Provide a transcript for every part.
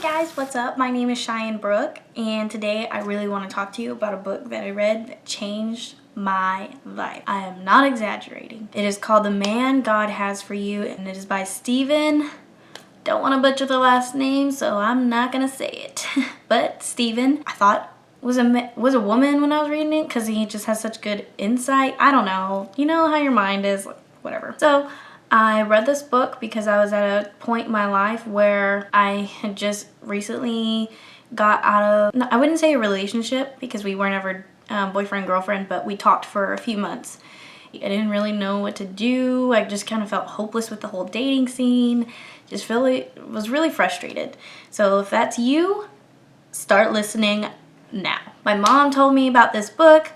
guys, what's up? My name is Cheyenne Brooke, and today I really want to talk to you about a book that I read that changed my life. I am not exaggerating. It is called The Man God Has for You, and it is by Stephan. Don't want to butcher the last name, so I'm not gonna say it. But Stephan, I thought was a woman when I was reading it because he just has such good insight. I don't know. You know how your mind is, like, whatever. So I read this book because I was at a point in my life where I had just recently got out of, I wouldn't say a relationship because we weren't ever boyfriend, girlfriend, but we talked for a few months. I didn't really know what to do. I just kind of felt hopeless with the whole dating scene. Was really frustrated. So if that's you, start listening now. My mom told me about this book,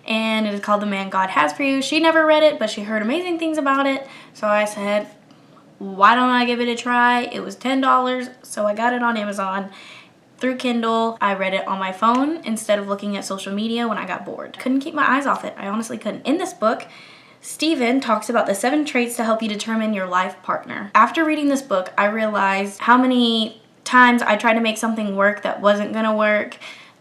and it is called The Man God Has for You. She never read it, but she heard amazing things about it. So I said, why don't I give it a try? It was $10, so I got it on Amazon through Kindle. I read it on my phone instead of looking at social media when I got bored. Couldn't keep my eyes off it. I honestly couldn't. In this book, Stephan talks about the 7 traits to help you determine your life partner. After reading this book, I realized how many times I tried to make something work that wasn't gonna work.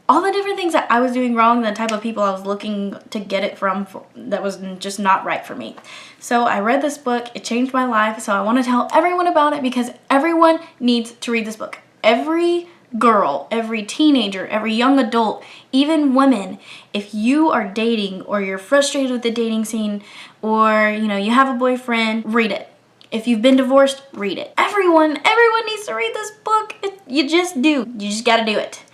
All the different things that I was doing wrong, the type of people I was looking to get it from that was just not right for me. So I read this book, it changed my life, so I want to tell everyone about it because everyone needs to read this book. Every girl, every teenager, every young adult, even women, if you are dating or you're frustrated with the dating scene or you have a boyfriend, read it. If you've been divorced, read it. Everyone needs to read this book. You just do. You just got to do it.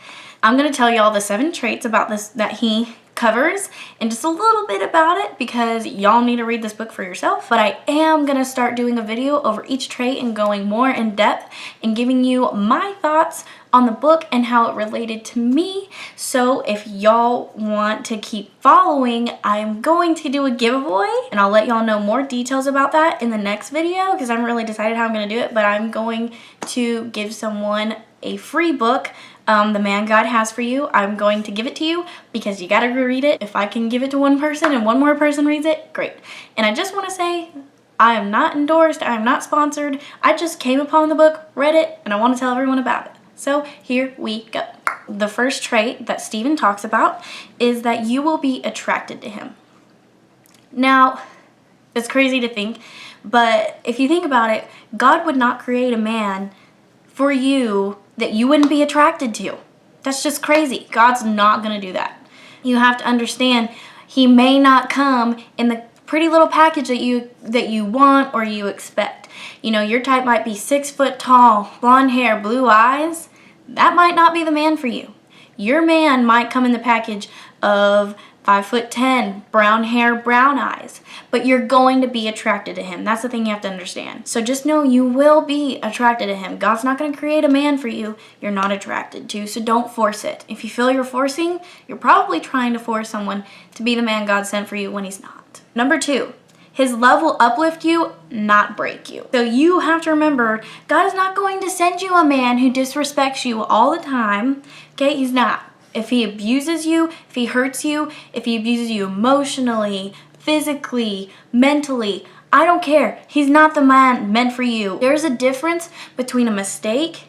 I'm going to tell y'all the 7 traits about this that he covers and just a little bit about it because y'all need to read this book for yourself. But I am going to start doing a video over each trait and going more in depth and giving you my thoughts on the book and how it related to me. So if y'all want to keep following, I'm going to do a giveaway and I'll let y'all know more details about that in the next video because I haven't really decided how I'm going to do it, but I'm going to give someone a free book, The Man God Has for You. I'm going to give it to you because you gotta read it. If I can give it to one person and one more person reads it, great. And I just want to say, I am not endorsed, I am not sponsored. I just came upon the book, read it, and I want to tell everyone about it. So here we go. The first trait that Stephan talks about is that you will be attracted to him. Now, it's crazy to think, but if you think about it, God would not create a man for you that you wouldn't be attracted to. That's just crazy. God's not gonna do that. You have to understand, he may not come in the pretty little package that you want or you expect. Your type might be 6 foot tall, blonde hair, blue eyes. That might not be the man for you. Your man might come in the package of 5'10", brown hair, brown eyes, but you're going to be attracted to him. That's the thing you have to understand. So just know you will be attracted to him. God's not going to create a man for you you're not attracted to, so don't force it. If you feel you're forcing, you're probably trying to force someone to be the man God sent for you when he's not. Number 2, his love will uplift you, not break you. So you have to remember, God is not going to send you a man who disrespects you all the time. Okay, he's not. If he abuses you, if he hurts you, if he abuses you emotionally, physically, mentally, I don't care. He's not the man meant for you. There's a difference between a mistake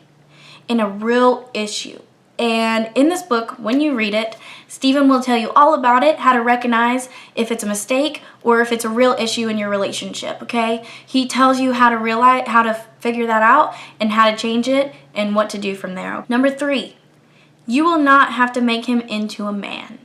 and a real issue. And in this book, when you read it, Stephan will tell you all about it, how to recognize if it's a mistake or if it's a real issue in your relationship, okay? He tells you how to realize, how to figure that out and how to change it and what to do from there. Number 3. You will not have to make him into a man.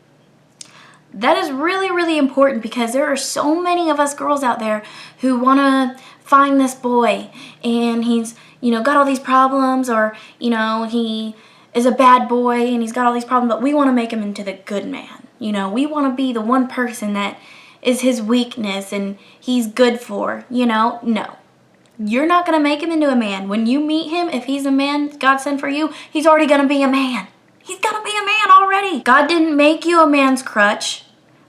That is really, really important because there are so many of us girls out there who want to find this boy and he's, got all these problems or, he is a bad boy and he's got all these problems, but we want to make him into the good man. We want to be the one person that is his weakness and he's good for, No. You're not going to make him into a man. When you meet him, if he's a man God sent for you, he's already going to be a man. He's gonna be a man already. God didn't make you a man's crutch.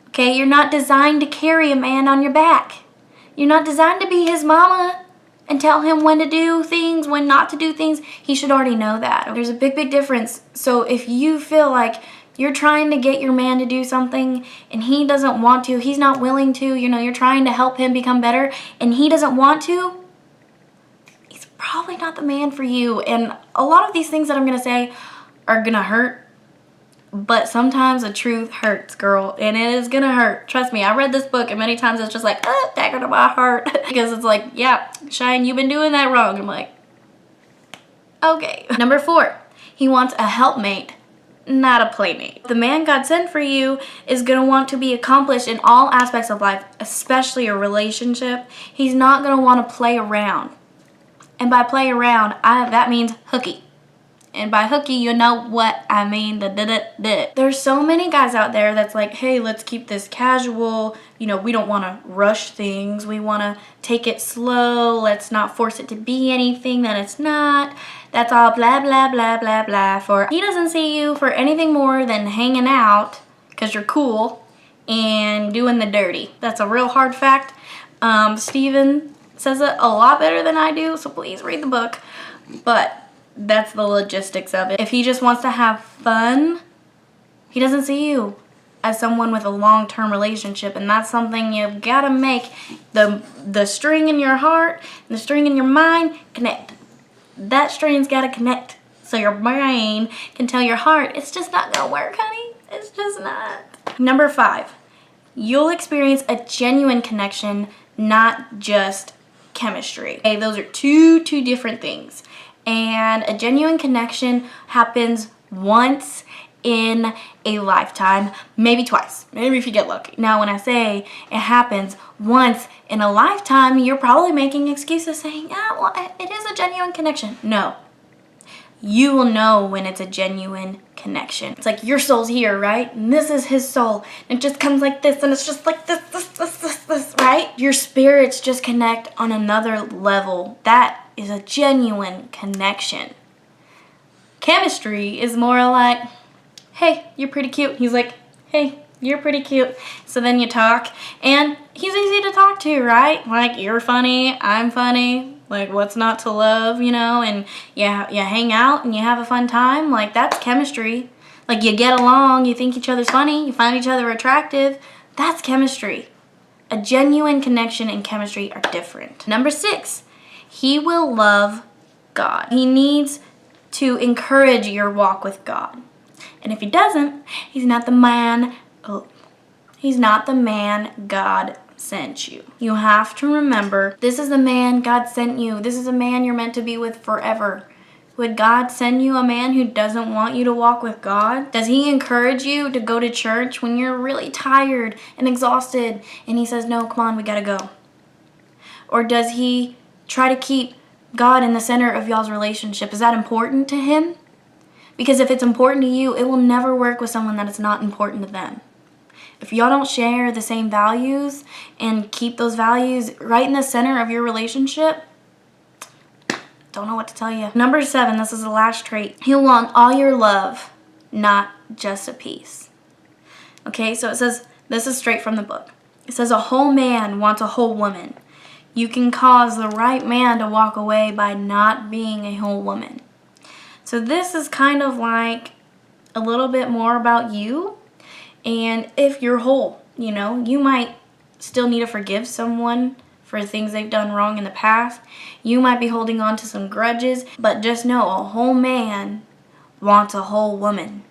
Okay, you're not designed to carry a man on your back. You're not designed to be his mama and tell him when to do things, when not to do things. He should already know that. There's a big, big difference. So if you feel like you're trying to get your man to do something and he doesn't want to, he's not willing to, you're trying to help him become better and he doesn't want to, he's probably not the man for you. And a lot of these things that I'm going to say are going to hurt. But sometimes the truth hurts, girl, and it is gonna hurt. Trust me, I read this book and many times it's just like, dagger to my heart. Because it's like, yeah, Cheyenne, you've been doing that wrong. I'm like, okay. Number 4, he wants a helpmate, not a playmate. The man God sent for you is gonna want to be accomplished in all aspects of life, especially a relationship. He's not gonna wanna play around. And by play around, that means hooky. And by hooky, you know what I mean. There's so many guys out there that's like, hey, let's keep this casual. You know, we don't want to rush things. We want to take it slow. Let's not force it to be anything that it's not. That's all blah, blah, blah, blah, blah. For he doesn't see you for anything more than hanging out because you're cool and doing the dirty. That's a real hard fact. Stephan says it a lot better than I do, so please read the book. But that's the logistics of it. If he just wants to have fun, he doesn't see you as someone with a long-term relationship, and that's something you've got to make the string in your heart and the string in your mind connect. That string's got to connect so your brain can tell your heart, it's just not going to work, honey. It's just not. Number 5, you'll experience a genuine connection, not just chemistry. Okay, those are two different things. And a genuine connection happens once in a lifetime, maybe twice, maybe if you get lucky. Now, when I say it happens once in a lifetime, you're probably making excuses saying, yeah, well, it is a genuine connection. No. You will know when it's a genuine connection. It's like your soul's here, right? And this is his soul. And it just comes like this, and it's just like this, right? Your spirits just connect on another level. That is a genuine connection. Chemistry is more like, hey, you're pretty cute. He's like, hey, you're pretty cute. So then you talk, and he's easy to talk to, right? Like, you're funny, I'm funny. Like, what's not to love, you know? And you hang out and you have a fun time. Like, that's chemistry. Like, you get along, you think each other's funny, you find each other attractive. That's chemistry. A genuine connection and chemistry are different. Number 6, he will love God. He needs to encourage your walk with God. And if he doesn't, he's not the man God sent you. You have to remember, this is the man God sent you. This is a man you're meant to be with forever. Would God send you a man who doesn't want you to walk with God? Does he encourage you to go to church when you're really tired and exhausted and he says, no, come on, we gotta go? Or does he try to keep God in the center of y'all's relationship? Is that important to him? Because if it's important to you, it will never work with someone that it's not important to them. If y'all don't share the same values and keep those values right in the center of your relationship, don't know what to tell you. Number 7, this is the last trait. He'll want all your love, not just a piece. Okay, so it says, this is straight from the book. It says, a whole man wants a whole woman. You can cause the right man to walk away by not being a whole woman. So this is kind of like a little bit more about you. And if you're whole, you know, you might still need to forgive someone for things they've done wrong in the past. You might be holding on to some grudges, but just know a whole man wants a whole woman.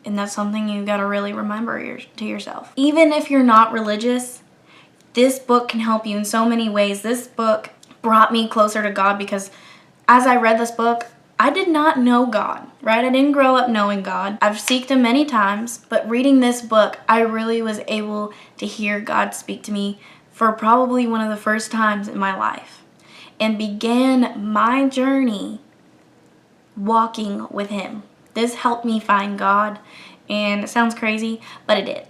And that's something you got to really remember to yourself. Even if you're not religious, this book can help you in so many ways. This book brought me closer to God because as I read this book, I did not know God, right? I didn't grow up knowing God. I've seeked him many times, but reading this book, I really was able to hear God speak to me for probably one of the first times in my life and began my journey walking with him. This helped me find God, and it sounds crazy, but it did.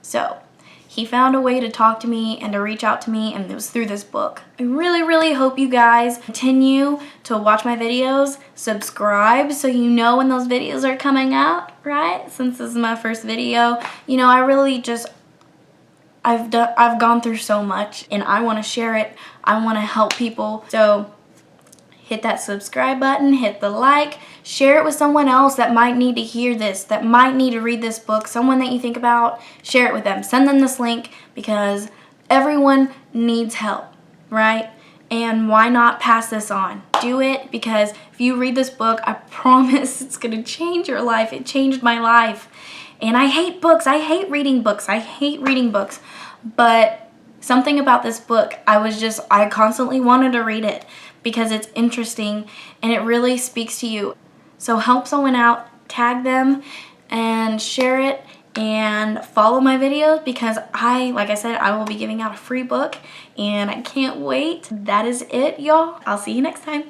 So he found a way to talk to me and to reach out to me, and it was through this book. I really, really hope you guys continue to watch my videos, subscribe so you know when those videos are coming out, right? Since this is my first video, you know, I really just, I've gone through so much, and I want to share it. I want to help people. So hit that subscribe button, hit the like, share it with someone else that might need to hear this, that might need to read this book, someone that you think about, share it with them. Send them this link because everyone needs help, right? And why not pass this on? Do it, because if you read this book, I promise it's gonna change your life. It changed my life. And I hate books. I hate reading books. I hate reading books. But something about this book, I constantly wanted to read it because it's interesting and it really speaks to you. So help someone out, tag them and share it, and follow my videos, because like I said, I will be giving out a free book and I can't wait. That is it, y'all. I'll see you next time.